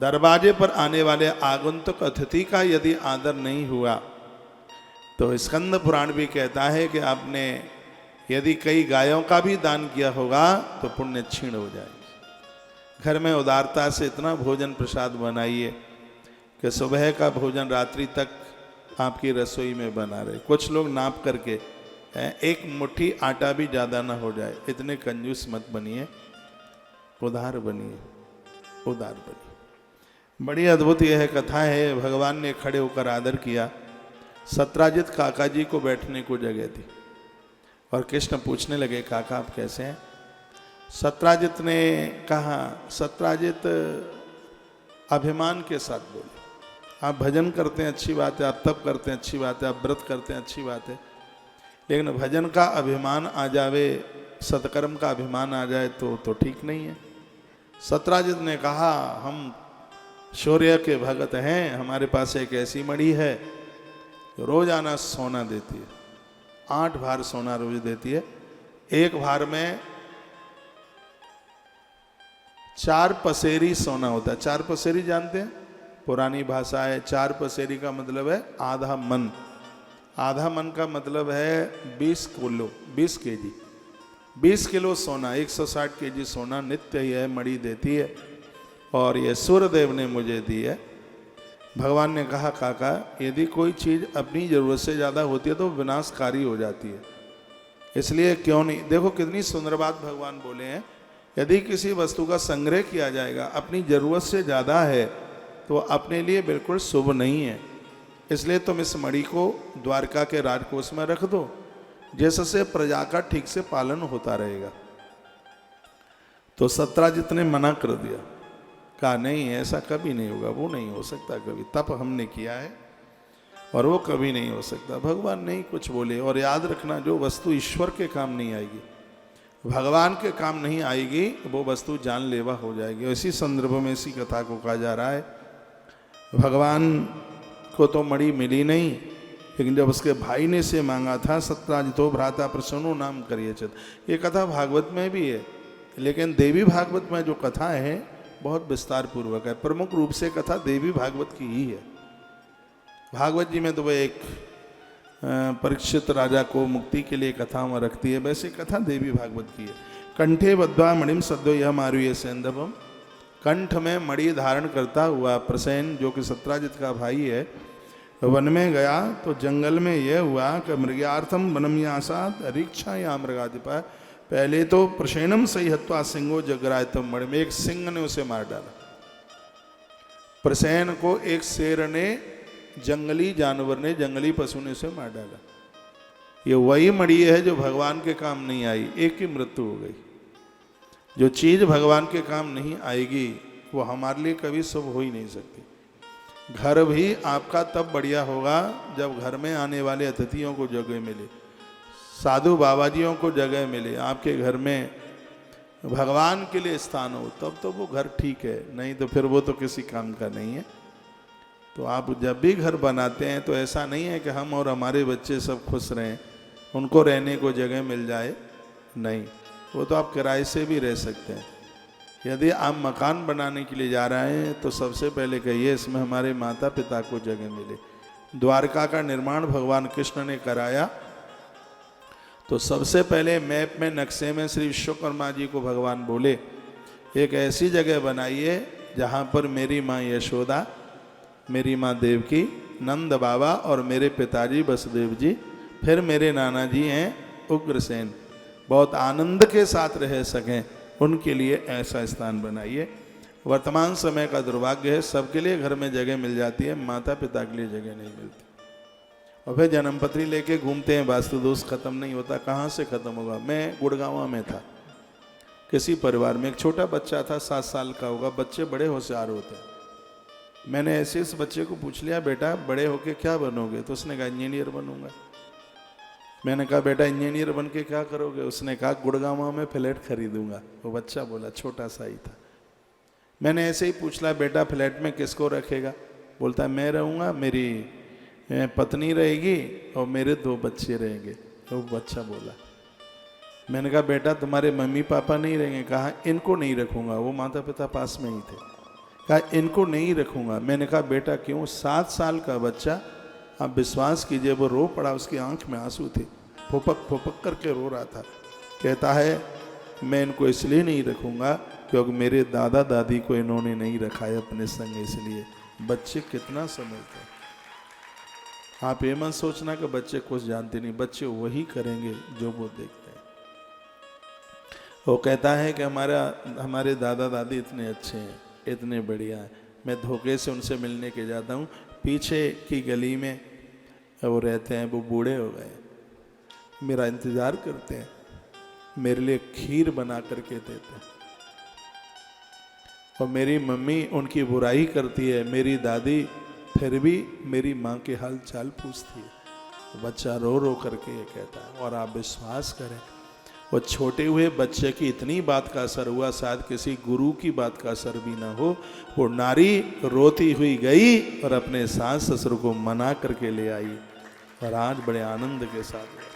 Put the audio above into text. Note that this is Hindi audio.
दरवाजे पर आने वाले आगंतुक अतिथि का यदि आदर नहीं हुआ तो स्कंद पुराण भी कहता है कि आपने यदि कई गायों का भी दान किया होगा तो पुण्य क्षीण हो जाएगी। घर में उदारता से इतना भोजन प्रसाद बनाइए कि सुबह का भोजन रात्रि तक आपकी रसोई में बना रहे। कुछ लोग नाप करके एक मुट्ठी आटा भी ज़्यादा ना हो जाए, इतने कंजूस मत बनिए, उदार बनिए, उदार बनिए। बड़ी अद्भुत यह कथा है। भगवान ने खड़े होकर आदर किया। सत्राजित काका जी को बैठने को जगह थी और कृष्ण पूछने लगे, काका आप कैसे हैं? सत्राजित ने कहा, सत्राजित अभिमान के साथ बोले, आप भजन करते हैं अच्छी बात है, आप तप करते हैं अच्छी बात है, आप व्रत करते हैं अच्छी बात है, लेकिन भजन का अभिमान आ जावे, सत्कर्म का अभिमान आ जाए तो ठीक नहीं है। सत्राजित ने कहा, हम शौर्य के भगत हैं, हमारे पास एक ऐसी मणि है जो रोजाना सोना देती है, 8 भार सोना रोज देती है। एक भार में 4 पसेरी सोना होता है। 4 पसेरी जानते हैं? पुरानी भाषा है। 4 पसेरी का मतलब है आधा मन। आधा मन का मतलब है 20 किलो, 20 केजी, 20 किलो सोना, 160 केजी सोना नित्य ही है मणि देती है, और ये सूर्यदेव ने मुझे दी है। भगवान ने कहा, काका यदि कोई चीज़ अपनी ज़रूरत से ज़्यादा होती है तो विनाशकारी हो जाती है, इसलिए क्यों नहीं। देखो कितनी सुंदर बात भगवान बोले हैं, यदि किसी वस्तु का संग्रह किया जाएगा, अपनी ज़रूरत से ज़्यादा है तो अपने लिए बिल्कुल शुभ नहीं है। इसलिए तुम इस मणि को द्वारका के राजकोष में रख दो, जिससे प्रजा का ठीक से पालन होता रहेगा। तो सत्राजित ने मना कर दिया, कहा नहीं ऐसा कभी नहीं होगा, वो नहीं हो सकता कभी, तप हमने किया है और वो कभी नहीं हो सकता। भगवान नहीं कुछ बोले। और याद रखना, जो वस्तु ईश्वर के काम नहीं आएगी, भगवान के काम नहीं आएगी, वो वस्तु जानलेवा हो जाएगी। इसी संदर्भ में इसी कथा को कहा जा रहा है। भगवान को तो मणि मिली नहीं, लेकिन जब उसके भाई ने से मांगा था, सत्राजितो भ्राता प्रसन्नो नाम करिए चत, ये कथा भागवत में भी है, लेकिन देवी भागवत में जो कथा है बहुत विस्तार पूर्वक है। प्रमुख रूप से कथा देवी भागवत की ही है। भागवत जी में तो वह एक परीक्षित राजा को मुक्ति के लिए कथा में रखती है, वैसे कथा देवी भागवत की है। कंठे बद्धा मणिम सद्यो यह मारुये सेंधवम, कंठ में मणि धारण करता हुआ प्रसेन, जो कि सत्राजित का भाई है, वन में गया तो जंगल में यह हुआ कि मृग्यार्थम वनम यासात रीक्षा या मृगाधिपा, पहले तो प्रसेनम सही हत्वा सिंहो जगरायतम मणि में, एक सिंह ने उसे मार डाला। प्रसेन को एक शेर ने, जंगली जानवर ने, जंगली पशु ने उसे मार डाला। ये वही मणि है जो भगवान के काम नहीं आई, एक की मृत्यु हो गई। जो चीज भगवान के काम नहीं आएगी वो हमारे लिए कभी शुभ हो ही नहीं सकती। घर भी आपका तब बढ़िया होगा जब घर में आने वाले अतिथियों को जगह मिले, साधु बाबाजियों को जगह मिले, आपके घर में भगवान के लिए स्थान हो, तब तो वो घर ठीक है, नहीं तो फिर वो तो किसी काम का नहीं है। तो आप जब भी घर बनाते हैं तो ऐसा नहीं है कि हम और हमारे बच्चे सब खुश रहें, उनको रहने को जगह मिल जाए, नहीं, वो तो आप किराए से भी रह सकते हैं। यदि आप मकान बनाने के लिए जा रहे हैं तो सबसे पहले कहिए इसमें हमारे माता पिता को जगह मिले। द्वारका का निर्माण भगवान कृष्ण ने कराया, तो सबसे पहले मैप में, नक्शे में श्री विश्वकर्मा जी को भगवान बोले एक ऐसी जगह बनाइए जहाँ पर मेरी माँ यशोदा, मेरी माँ देवकी, नंद बाबा और मेरे पिताजी वसुदेव जी, फिर मेरे नाना जी हैं उग्रसेन, बहुत आनंद के साथ रह सकें, उनके लिए ऐसा स्थान बनाइए। वर्तमान समय का दुर्भाग्य है, सबके लिए घर में जगह मिल जाती है, माता पिता के लिए जगह नहीं मिलती, और फिर जन्मपत्री लेके घूमते हैं, वास्तु दोष खत्म नहीं होता। कहाँ से खत्म होगा? मैं गुड़गांव में था, किसी परिवार में एक छोटा बच्चा था, 7 साल का होगा। बच्चे बड़े होशियार होते हैं। मैंने ऐसे इस बच्चे को पूछ लिया, बेटा बड़े होके क्या बनोगे? तो उसने कहा इंजीनियर बनूंगा। मैंने कहा बेटा इंजीनियर बन के क्या करोगे? उसने कहा गुड़गांव में फ्लैट खरीदूंगा। वो बच्चा बोला, छोटा सा ही था। मैंने ऐसे ही पूछ लिया, बेटा फ्लैट में किसको रखेगा? बोलता है मैं रहूँगा, मेरी पत्नी रहेगी और मेरे 2 बच्चे रहेंगे। तो वो बच्चा बोला। मैंने कहा बेटा तुम्हारे मम्मी पापा नहीं रहेंगे? कहा इनको नहीं रखूँगा। वो माता पिता पास में ही थे। कहा इनको नहीं रखूँगा। मैंने कहा बेटा क्यों? 7 साल का बच्चा, आप विश्वास कीजिए वो रो पड़ा, उसकी आंख में आंसू थे, फुपक फुपक करके रो रहा था। कहता है मैं इनको इसलिए नहीं रखूँगा क्योंकि मेरे दादा दादी को इन्होंने नहीं रखा है अपने संग, इसलिए। बच्चे कितना समझते हैं। आप ये मत सोचना कि बच्चे कुछ जानते नहीं, बच्चे वही करेंगे जो वो देखते हैं। वो कहता है कि हमारे दादा दादी इतने अच्छे हैं, इतने बढ़िया हैं, मैं धोखे से उनसे मिलने के जाता हूँ, पीछे की गली में वो रहते हैं, वो बूढ़े हो गए, मेरा इंतज़ार करते हैं, मेरे लिए खीर बना करके देते हैं, और मेरी मम्मी उनकी बुराई करती है, मेरी दादी फिर भी मेरी माँ के हाल चाल पूछती है। बच्चा रो रो करके ये कहता है। और आप विश्वास करें, वो छोटे हुए बच्चे की इतनी बात का असर हुआ, शायद किसी गुरु की बात का असर भी ना हो। वो नारी रोती हुई गई और अपने सास ससुर को मना करके ले आई, और आज बड़े आनंद के साथ